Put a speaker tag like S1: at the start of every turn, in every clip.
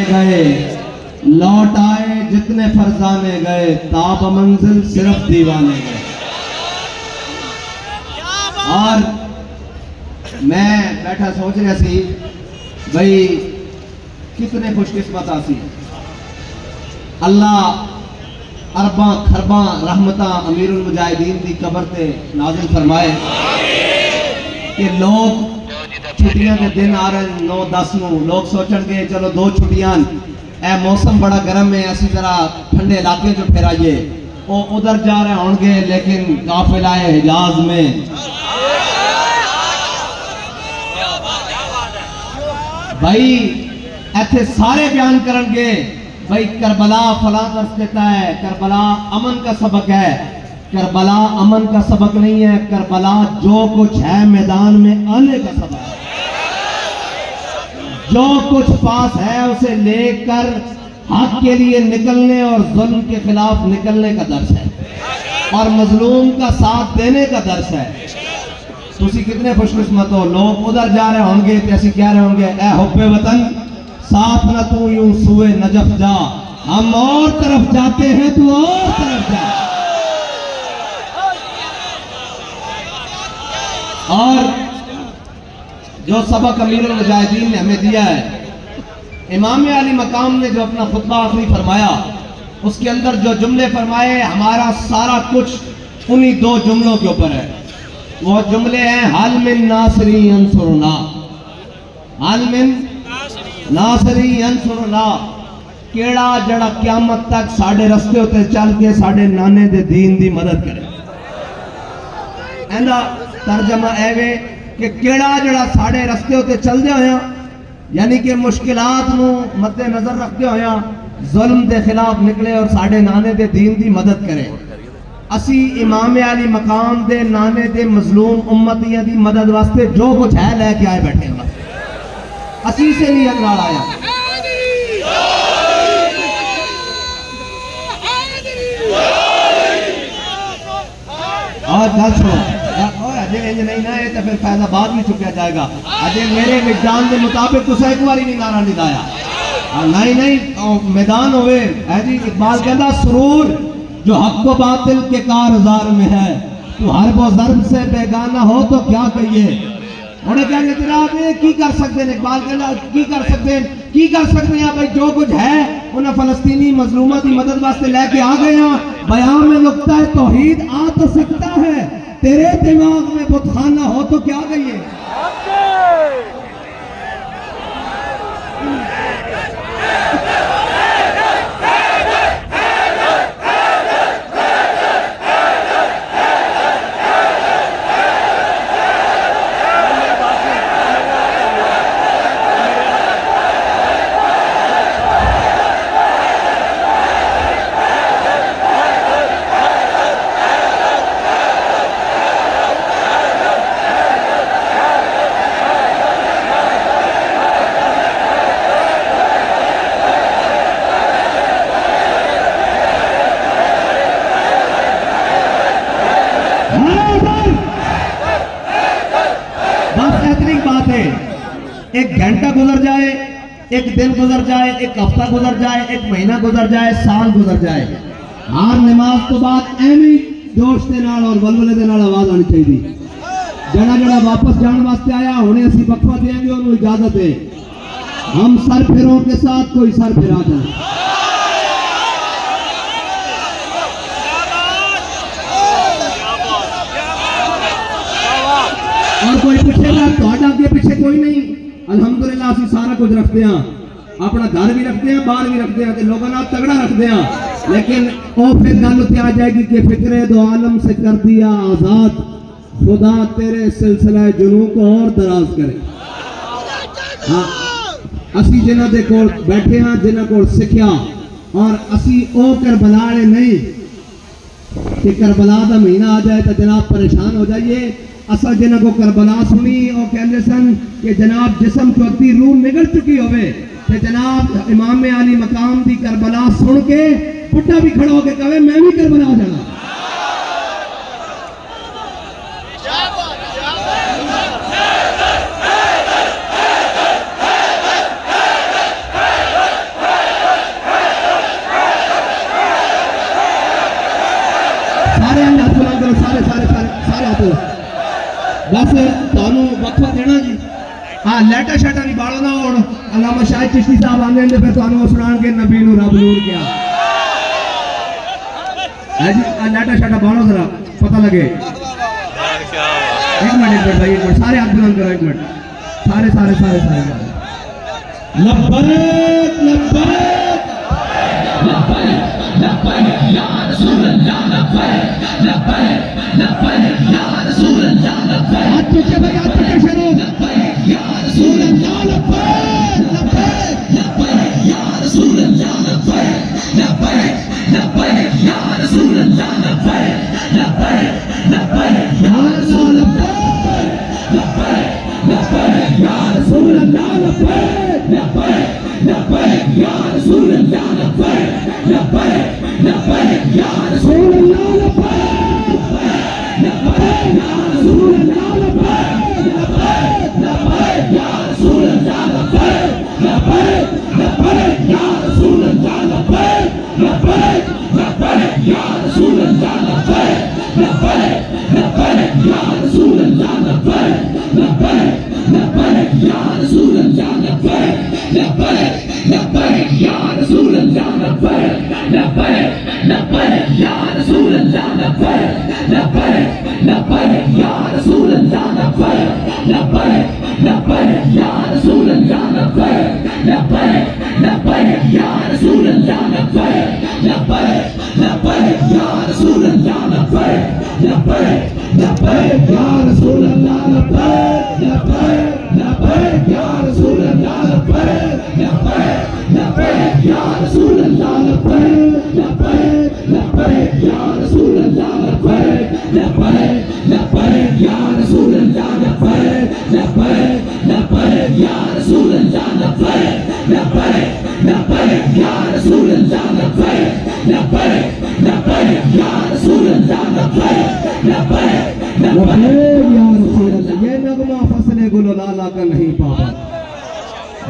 S1: गए, लौट आए जितने फरजाने गए, ताब मंजिल सिर्फ दीवाने गए। और मैं बैठा सोच रहा सी भाई कितने खुशकिस्मत आसी अल्लाह अरबा खरबा रहमता अमीरुल मुजाहिदीन की कबर ते नाज़िल फरमाए कि लोग छुट्टियां के दिन आ रहे 9-10 नूं लोग सोचणगे चलो 2 छुट्टियां ए मौसम बड़ा गर्म है असी जरा ठंडे इलाके जो फिर आइए, वो उधर जा रहे होंगे लेकिन काफिला हिजाज में भाई ऐसे सारे बयान करेंगे भाई करबला फला दर्श देता है, करबला अमन का सबक है। करबला अमन का सबक नहीं है, करबला जो कुछ है मैदान में आने का सबक है। जो कुछ पास है उसे लेकर हक के लिए निकलने और जुल्म के खिलाफ निकलने का दर्श है और मजलूम का साथ देने का दर्श है। तुसी कितने खुशकिस्मत हो, लोग उधर जा रहे होंगे तो ऐसे कह रहे होंगे ए हुब्बे वतन साथ न तू यूं सुए नजफ जा, हम और तरफ जाते हैं तू और तरफ जा। और जो सबक अमीरुल मुजाहिदीन ने हमें दिया है, इमाम अली मकाम ने जो अपना खुतबा आखिरी फरमाया उसके अंदर जो जुमले फरमाए हमारा सारा कुछ उन्हीं 2 जुमलों के ऊपर है। वो जुमले हैं हल मिन नासरी अंसुरना, हल मिन नासरी अंसुरना, केड़ा जड़ा क़यामत तक साडे रस्ते उते चल के साडे नाने दे दीन दी मदद करे। एंदा तर्जमा एवे कि केड़ा जड़ा साडे रस्ते उते चलदे होया यानी कि मुश्किलात नू मद्दे नजर रखते होया जुल्म दे खिलाफ निकले और साडे नाने दे दीन दी मदद करे। असी इमाम अली मकाम दे नाने दे मजलूम उम्मतियां दी मदद वास्ते जो कुछ है लेके आए बैठे हैं, असी से नहीं नाल आया। और गल सुनो अजय इंज नहीं ना, ये तो फिर फैजाबाद भी चुकया जाएगा। अजय मेरे विज्ञान के मुताबिक तुसा एक बार नहीं नारा नहीं लाया, नहीं नहीं मैदान होवे है जी। इकबाल कहता सुरूर जो हक व बातिल के कारजार में है, तू हर वो ज़र्ब से बेगाना हो तो क्या कहिए। उन्हें कहेंगे जनाब ये की कर सकते हैं, इकबाल कहना की कर सकते हैं, की कर सकते हैं भाई जो कुछ है उन्हें फलस्तीनी मजलूमा की मदद वास्ते लेके आ गए हैं। बयान में नुक्ता है तौहीद आ तो सकता है, तेरे दिमाग में बुतखाना हो तो क्या कहिए। एक घंटा गुजर जाए, एक दिन गुजर जाए, एक हफ्ता गुजर जाए, एक महीना गुजर जाए, साल गुजर जाए, हर नमाज तो बाद एवं जोश के नाल और बलबले के नाल आवाज आनी चाहिए। जड़ा जड़ा वापस जाने वास्ते आया हुणे असी वक्फा देंगे उन्हें इजाजत है। हम सर फिरों के साथ कोई सर फिरा जाए। और कोई पूछेगा तो आगे पीछे कोई नहीं, अल्हम्दुलिल्लाह असी सारा कुछ रखते हैं, अपना घर भी रखते हैं, बाहर भी रखते हैं, लोगों ना तगड़ा रखते हैं। लेकिन वो फिर गल आ जाएगी कि फिक्रे दो आलम से कर दिया आजाद, खुदा तेरे सिलसिला जुनू को और दराज करे। हाँ असी जिन्हां दे कोल बैठे हाँ, जिन्हां कोल सिखिया, और असी ओ करबला नहीं कि करबला का महीना आ जाए तो जनाब परेशान हो जाइए। असा जिन्हों को करबला सुनी और कहते सन कि जनाब जिसम चौथी रूह निकल चुकी होवे, तो जनाब इमाम अली मकाम की करबला सुन के बुढ़ा भी खड़ा होकर कहे मैं भी करबला जाना। हाँ लैटा शाटा नहीं बाड़ो ना और अल्लामा शाहिद चिश्ती साहब आने दे फिर तुहानू सुनान के नबी नू रब नूर क्या है जी लैटा शाटा बाड़ो जरा पता लगे। एक मिनट भाई एक मिनट सारे हाथ बुलंद करो एक मिनट सारे सारे सारे सारे लब्बैक लब्बैक लब्बैक लब्बैक या रसूल अल्लाह लब्बैक लब्बैक लब्बैक या रसूल अल्लाह लब्बैक हाथ पीछे भाई हाथ पीछे शुरू लब्बैक या रसूल अल्लाह लब्बैक लब्बैक लब्बैक या रसूल अल्लाह लब्बैक लब्बैक लब्बैक या रसूल अल्लाह लब्बैक लब्बैक लब्बैक या रसूल अल्लाह लब्बैक लब्बैक या रसूल अल्लाह लब्बैक लब्बैक लब्बैक या रसूल अल्लाह लब्बैक लब्बैक लब्बैक या रसूल अल्लाह लब्बैक लब्बैक या रसूल अल्लाह लब्बैक लब्बैक या रसूल अल्लाह लब्बैक लब्बैक लब्बैक या रसूल अल्लाह लब्बैक लब्बैक लब्बैक या रसूल अल्लाह लब्बैक लब्बैक लब्बैक या रसूल अल्लाह लब्बैक लब्बैक लब्बैक या रसूल अल्लाह लब्बैक लब्बैक लब्बैक या रसूल अल्लाह लब्बैक लब्बैक लब्बैक या रसूल अल्लाह लब्बैक लब्बैक लब्बैक या रसूल अल्लाह लब्बैक लब्बैक लब्बैक या रसूल अल्लाह लब्बैक लब्बैक लब्बैक या रसूल अल्लाह लब्बैक लब्बैक लब्बैक या रसूल अल्लाह लब्बैक लब्बैक लब्बैक या रसूल अल्लाह लब्बैक लब्बैक लब्बैक या रसूल अल्लाह लब्बैक लब्बैक लब्बैक या रसूल अल्लाह लब्बैक लब्बैक लब्बैक या रसूल अल्लाह लब्बैक लब्बैक लब्बैक या रसूल अल्लाह लब्बैक लब्बैक लब्बैक या रसूल अल्लाह लब्बैक लब्बैक लब्बैक या रसूल अल्लाह लब्बैक लब्बैक लब्बैक या रसूल अल्लाह लब्बैक लब्बैक लब्बैक या रसूल अल्लाह। ये नगमा फसले गुलो लाला का नहीं पापा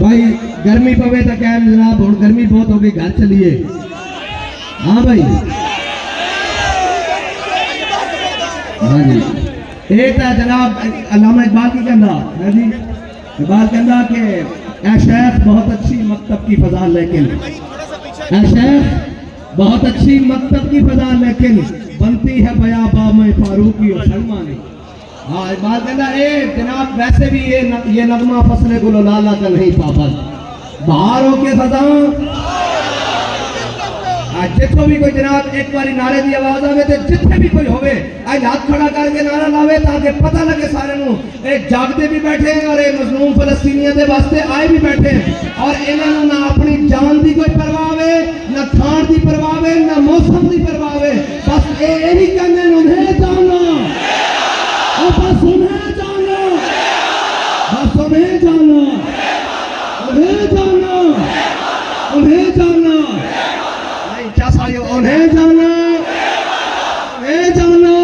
S1: भाई गर्मी पवे तो क्या जनाब और गर्मी बहुत हो गई घर चलिए। हाँ भाई हाँ जी एक है जनाब अल्लामा इकबाल की कहना है जी इकबाल कहना कि ए शेख बहुत अच्छी मकतब की फजा लेकिन ए शेख बहुत अच्छी मकतब की फजा लेकिन बनती है बयाबा में फारूकी और सलमानी। हाँ इकबाल कहना ए जनाब वैसे भी ये नगमा फसले गुलो लाला का नहीं पाबंद बाहर हो के फजा जितो भी कोई जनाब एक बारी नारे की आवाज आवे तो जिथे भी कोई होवे आज हाथ खड़ा करके नारा लावे ताकि पता लगे सारे नू एक जागते भी बैठे और एक मजलूम फलस्तीनियों के वास्ते आए भी बैठे और इन्होंने ना अपनी जान की कोई परवाह है ना खान की परवाह है ना मौसम की परवाह है बस यही कहने उन्हें जाना बस उन्हें जाना बस उन्हें जाना उन्हें जाना उन्हें जाना उन्हें जाना उन्हें जाना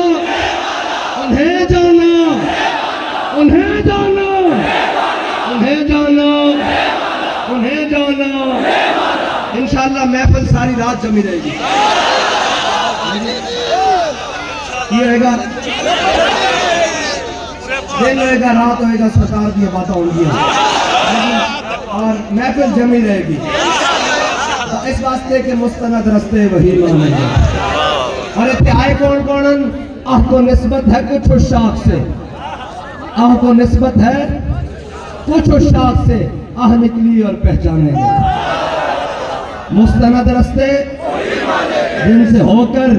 S1: उन्हें जाना उन्हें जाना उन्हें जाना उन्हें जाना इंशाअल्लाह महफिल सारी रात जमी रहेगी। ये होगा दिन होगा रात होगा सरकार की बातें होंगी और महफिल जमी रहेगी। इस वास्ते के मुस्तनद रस्ते वही माने और इतने आए कौन कौन आह को निस्बत है कुछ उस शाख से आह को निस्बत है कुछ उस शाख से आह निकली और पहचाने मुस्तनद रस्ते जिनसे होकर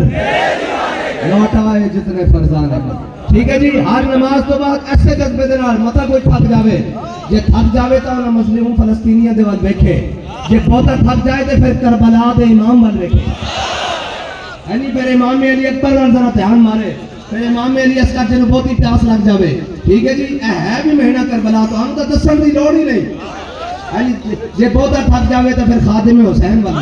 S1: लौटाए जितने फरजाने। ठीक है जी हर नमाज तो बाद ऐसे जज्बे दे नाल मता कोई थक जावे जे थक जावे तो ना मुस्लिम फलस्तीनियों दे वल देखे जे बहुत थक जाए तो फिर करबला दे इमाम बन रखे है नहीं फिर इमाम अली अकबर वाल जरा ध्यान मारे फिर इमाम अली असगर जिन बहुत ही प्यास लग जावे। ठीक है जी है भी महीना करबला तो हम तो दसन की लोड़ ही नहीं है जे बहुत थक जावे तो फिर खादिम हुसैन बन